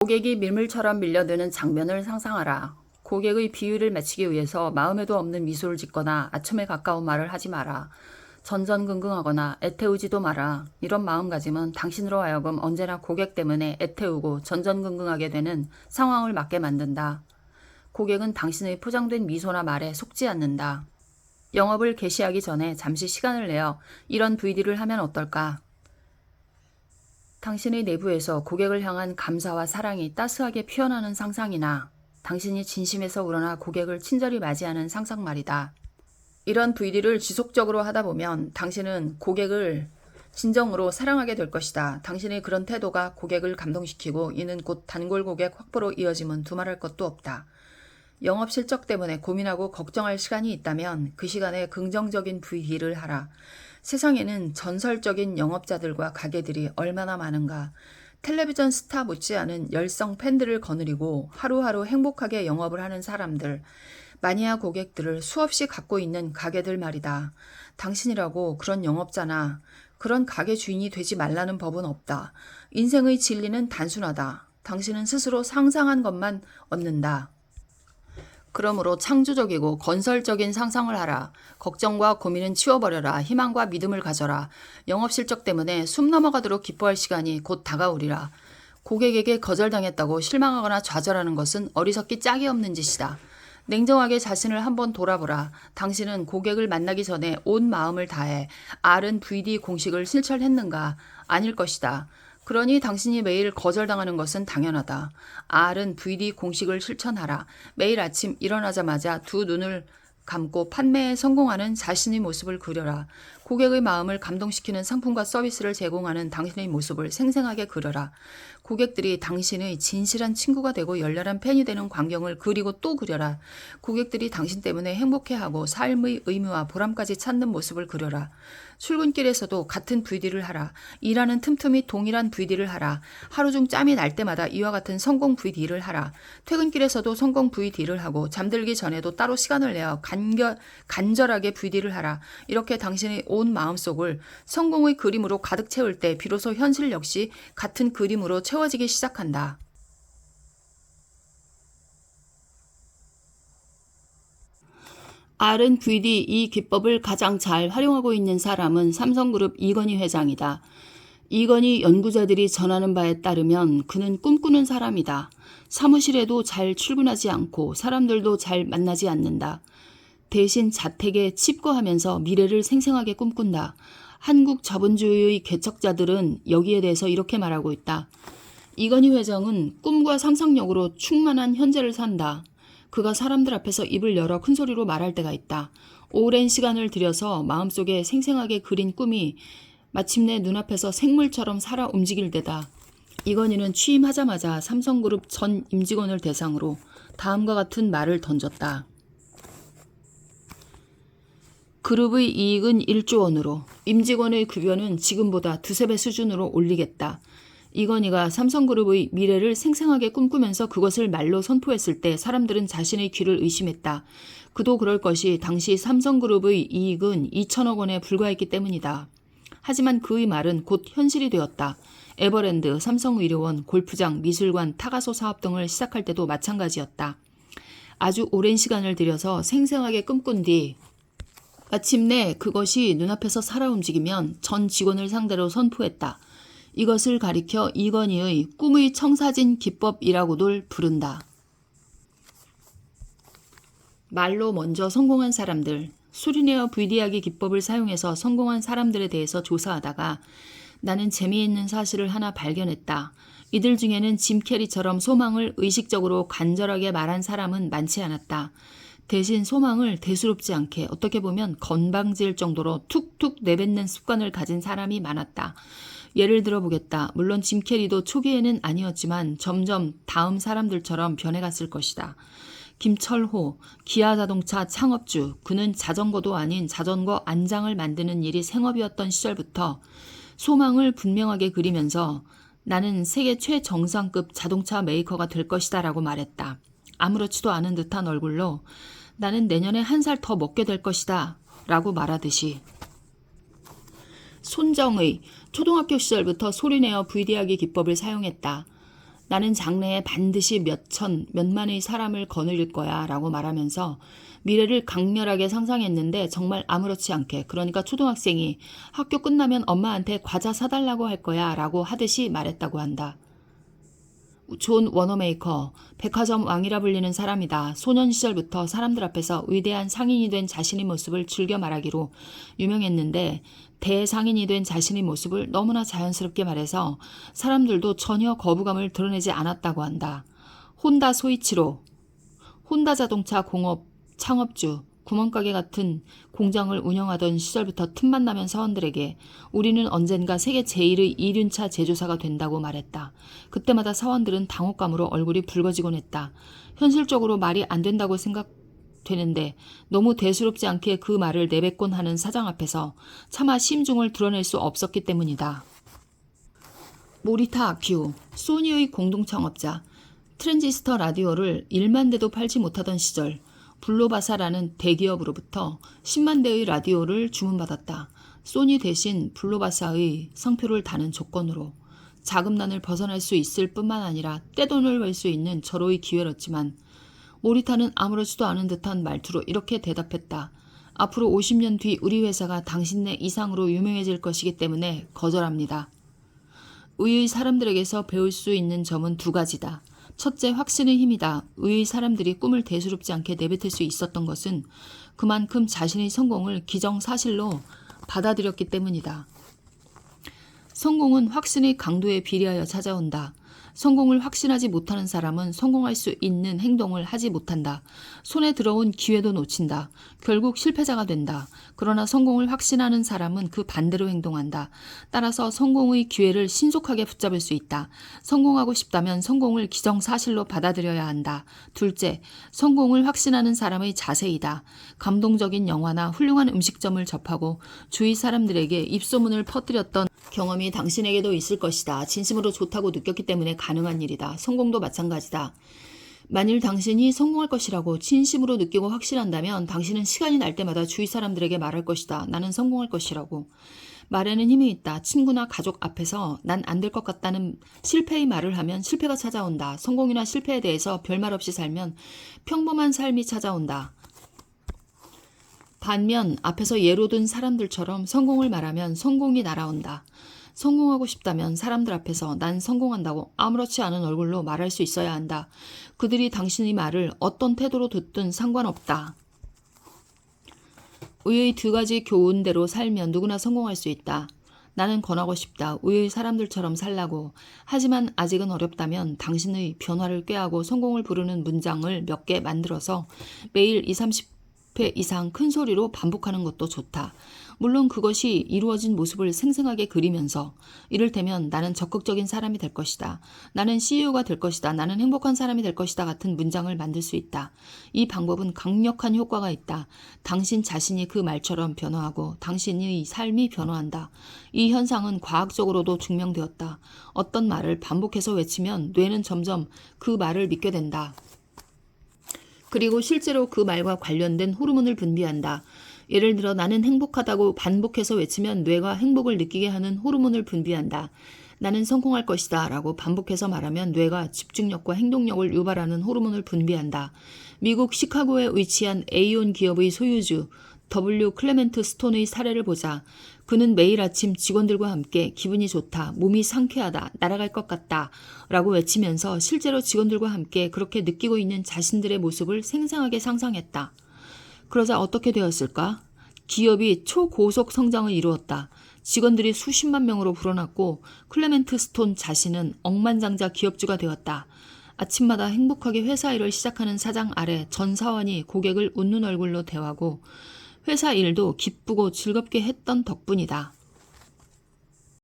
고객이 밀물처럼 밀려드는 장면을 상상하라. 고객의 비위를 맞추기 위해서 마음에도 없는 미소를 짓거나 아첨에 가까운 말을 하지 마라. 전전긍긍하거나 애태우지도 마라. 이런 마음가짐은 당신으로 하여금 언제나 고객 때문에 애태우고 전전긍긍하게 되는 상황을 맞게 만든다. 고객은 당신의 포장된 미소나 말에 속지 않는다. 영업을 개시하기 전에 잠시 시간을 내어 이런 VD를 하면 어떨까? 당신의 내부에서 고객을 향한 감사와 사랑이 따스하게 피어나는 상상이나 당신이 진심에서 우러나 고객을 친절히 맞이하는 상상 말이다. 이런 VD를 지속적으로 하다 보면 당신은 고객을 진정으로 사랑하게 될 것이다. 당신의 그런 태도가 고객을 감동시키고 이는 곧 단골 고객 확보로 이어짐은 두말할 것도 없다. 영업 실적 때문에 고민하고 걱정할 시간이 있다면 그 시간에 긍정적인 VD를 하라. 세상에는 전설적인 영업자들과 가게들이 얼마나 많은가. 텔레비전 스타 못지않은 열성 팬들을 거느리고 하루하루 행복하게 영업을 하는 사람들, 마니아 고객들을 수없이 갖고 있는 가게들 말이다. 당신이라고 그런 영업자나 그런 가게 주인이 되지 말라는 법은 없다. 인생의 진리는 단순하다. 당신은 스스로 상상한 것만 얻는다. 그러므로 창조적이고 건설적인 상상을 하라. 걱정과 고민은 치워버려라. 희망과 믿음을 가져라. 영업 실적 때문에 숨 넘어가도록 기뻐할 시간이 곧 다가오리라. 고객에게 거절당했다고 실망하거나 좌절하는 것은 어리석기 짝이 없는 짓이다. 냉정하게 자신을 한번 돌아보라. 당신은 고객을 만나기 전에 온 마음을 다해 R은 VD 공식을 실천했는가? 아닐 것이다. 그러니 당신이 매일 거절당하는 것은 당연하다. R은 VD 공식을 실천하라. 매일 아침 일어나자마자 두 눈을 감고 판매에 성공하는 자신의 모습을 그려라. 고객의 마음을 감동시키는 상품과 서비스를 제공하는 당신의 모습을 생생하게 그려라. 고객들이 당신의 진실한 친구가 되고 열렬한 팬이 되는 광경을 그리고 또 그려라. 고객들이 당신 때문에 행복해하고 삶의 의미와 보람까지 찾는 모습을 그려라. 출근길에서도 같은 VD를 하라. 일하는 틈틈이 동일한 VD를 하라. 하루 중 짬이 날 때마다 이와 같은 성공 VD를 하라. 퇴근길에서도 성공 VD를 하고 잠들기 전에도 따로 시간을 내어 간절하게 VD를 하라. 이렇게 당신의 온 마음속을 성공의 그림으로 가득 채울 때 비로소 현실 역시 같은 그림으로 채워지기 시작한다. R은 VD 이 기법을 가장 잘 활용하고 있는 사람은 삼성그룹 이건희 회장이다. 이건희 연구자들이 전하는 바에 따르면 그는 꿈꾸는 사람이다. 사무실에도 잘 출근하지 않고 사람들도 잘 만나지 않는다. 대신 자택에 칩거하면서 미래를 생생하게 꿈꾼다. 한국 자본주의의 개척자들은 여기에 대해서 이렇게 말하고 있다. 이건희 회장은 꿈과 상상력으로 충만한 현재를 산다. 그가 사람들 앞에서 입을 열어 큰 소리로 말할 때가 있다. 오랜 시간을 들여서 마음속에 생생하게 그린 꿈이 마침내 눈앞에서 생물처럼 살아 움직일 때다. 이건희는 취임하자마자 삼성그룹 전 임직원을 대상으로 다음과 같은 말을 던졌다. 그룹의 이익은 1조 원으로, 임직원의 급여는 지금보다 두세 배 수준으로 올리겠다. 이건희가 삼성그룹의 미래를 생생하게 꿈꾸면서 그것을 말로 선포했을 때 사람들은 자신의 귀를 의심했다. 그도 그럴 것이 당시 삼성그룹의 이익은 2천억 원에 불과했기 때문이다. 하지만 그의 말은 곧 현실이 되었다. 에버랜드, 삼성의료원, 골프장, 미술관, 타가소 사업 등을 시작할 때도 마찬가지였다. 아주 오랜 시간을 들여서 생생하게 꿈꾼 뒤 마침내 그것이 눈앞에서 살아 움직이면 전 직원을 상대로 선포했다. 이것을 가리켜 이건희의 꿈의 청사진 기법이라고들 부른다. 말로 먼저 성공한 사람들, 수리네어 VD하기 기법을 사용해서 성공한 사람들에 대해서 조사하다가 나는 재미있는 사실을 하나 발견했다. 이들 중에는 짐 캐리처럼 소망을 의식적으로 간절하게 말한 사람은 많지 않았다. 대신 소망을 대수롭지 않게 어떻게 보면 건방질 정도로 툭툭 내뱉는 습관을 가진 사람이 많았다. 예를 들어보겠다. 물론 짐 캐리도 초기에는 아니었지만 점점 다음 사람들처럼 변해갔을 것이다. 김철호, 기아자동차 창업주, 그는 자전거도 아닌 자전거 안장을 만드는 일이 생업이었던 시절부터 소망을 분명하게 그리면서 나는 세계 최정상급 자동차 메이커가 될 것이다 라고 말했다. 아무렇지도 않은 듯한 얼굴로 나는 내년에 1살 더 먹게 될 것이다 라고 말하듯이. 손정의, 초등학교 시절부터 소리내어 VD하기 기법을 사용했다. 나는 장래에 반드시 몇만의 사람을 거느릴 거야 라고 말하면서 미래를 강렬하게 상상했는데 정말 아무렇지 않게, 그러니까 초등학생이 학교 끝나면 엄마한테 과자 사달라고 할 거야 라고 하듯이 말했다고 한다. 존 워너메이커, 백화점 왕이라 불리는 사람이다. 소년 시절부터 사람들 앞에서 위대한 상인이 된 자신의 모습을 즐겨 말하기로 유명했는데 대상인이 된 자신의 모습을 너무나 자연스럽게 말해서 사람들도 전혀 거부감을 드러내지 않았다고 한다. 혼다 소이치로, 혼다 자동차 공업 창업주, 구멍가게 같은 공장을 운영하던 시절부터 틈만 나면 사원들에게 우리는 언젠가 세계 제1의 이륜차 제조사가 된다고 말했다. 그때마다 사원들은 당혹감으로 얼굴이 붉어지곤 했다. 현실적으로 말이 안 된다고 생각되는데 너무 대수롭지 않게 그 말을 내뱉곤 하는 사장 앞에서 차마 심중을 드러낼 수 없었기 때문이다. 모리타 아큐, 소니의 공동창업자, 트랜지스터 라디오를 1만 대도 팔지 못하던 시절 블로바사라는 대기업으로부터 10만 대의 라디오를 주문받았다. 소니 대신 블로바사의 상표를 다는 조건으로 자금난을 벗어날 수 있을 뿐만 아니라 떼돈을 벌 수 있는 절호의 기회를 얻지만 모리타는 아무렇지도 않은 듯한 말투로 이렇게 대답했다. 앞으로 50년 뒤 우리 회사가 당신네 이상으로 유명해질 것이기 때문에 거절합니다. 의의 사람들에게서 배울 수 있는 점은 두 가지다. 첫째, 확신의 힘이다. 의의 사람들이 꿈을 대수롭지 않게 내뱉을 수 있었던 것은 그만큼 자신의 성공을 기정사실로 받아들였기 때문이다. 성공은 확신의 강도에 비례하여 찾아온다. 성공을 확신하지 못하는 사람은 성공할 수 있는 행동을 하지 못한다. 손에 들어온 기회도 놓친다. 결국 실패자가 된다. 그러나 성공을 확신하는 사람은 그 반대로 행동한다. 따라서 성공의 기회를 신속하게 붙잡을 수 있다. 성공하고 싶다면 성공을 기정사실로 받아들여야 한다. 둘째, 성공을 확신하는 사람의 자세이다. 감동적인 영화나 훌륭한 음식점을 접하고 주위 사람들에게 입소문을 퍼뜨렸던 경험이 당신에게도 있을 것이다. 진심으로 좋다고 느꼈기 때문에 가능한 일이다. 성공도 마찬가지다. 만일 당신이 성공할 것이라고 진심으로 느끼고 확신한다면 당신은 시간이 날 때마다 주위 사람들에게 말할 것이다. 나는 성공할 것이라고. 말에는 힘이 있다. 친구나 가족 앞에서 난 안 될 것 같다는 실패의 말을 하면 실패가 찾아온다. 성공이나 실패에 대해서 별말 없이 살면 평범한 삶이 찾아온다. 반면 앞에서 예로 든 사람들처럼 성공을 말하면 성공이 날아온다. 성공하고 싶다면 사람들 앞에서 난 성공한다고 아무렇지 않은 얼굴로 말할 수 있어야 한다. 그들이 당신의 말을 어떤 태도로 듣든 상관없다. 의의 두 가지 교훈대로 살면 누구나 성공할 수 있다. 나는 권하고 싶다. 의의 사람들처럼 살라고. 하지만 아직은 어렵다면 당신의 변화를 꾀하고 성공을 부르는 문장을 몇 개 만들어서 매일 20-30회 이상 큰 소리로 반복하는 것도 좋다. 물론 그것이 이루어진 모습을 생생하게 그리면서 이를테면 나는 적극적인 사람이 될 것이다. 나는 CEO가 될 것이다. 나는 행복한 사람이 될 것이다 같은 문장을 만들 수 있다. 이 방법은 강력한 효과가 있다. 당신 자신이 그 말처럼 변화하고 당신의 삶이 변화한다. 이 현상은 과학적으로도 증명되었다. 어떤 말을 반복해서 외치면 뇌는 점점 그 말을 믿게 된다. 그리고 실제로 그 말과 관련된 호르몬을 분비한다. 예를 들어 나는 행복하다고 반복해서 외치면 뇌가 행복을 느끼게 하는 호르몬을 분비한다. 나는 성공할 것이다 라고 반복해서 말하면 뇌가 집중력과 행동력을 유발하는 호르몬을 분비한다. 미국 시카고에 위치한 에이온 기업의 소유주 W. 클레멘트 스톤의 사례를 보자. 그는 매일 아침 직원들과 함께 기분이 좋다, 몸이 상쾌하다, 날아갈 것 같다 라고 외치면서 실제로 직원들과 함께 그렇게 느끼고 있는 자신들의 모습을 생생하게 상상했다. 그러자 어떻게 되었을까? 기업이 초고속 성장을 이루었다. 직원들이 수십만 명으로 불어났고 클레멘트 스톤 자신은 억만장자 기업주가 되었다. 아침마다 행복하게 회사 일을 시작하는 사장 아래 전 사원이 고객을 웃는 얼굴로 대하고 회사 일도 기쁘고 즐겁게 했던 덕분이다.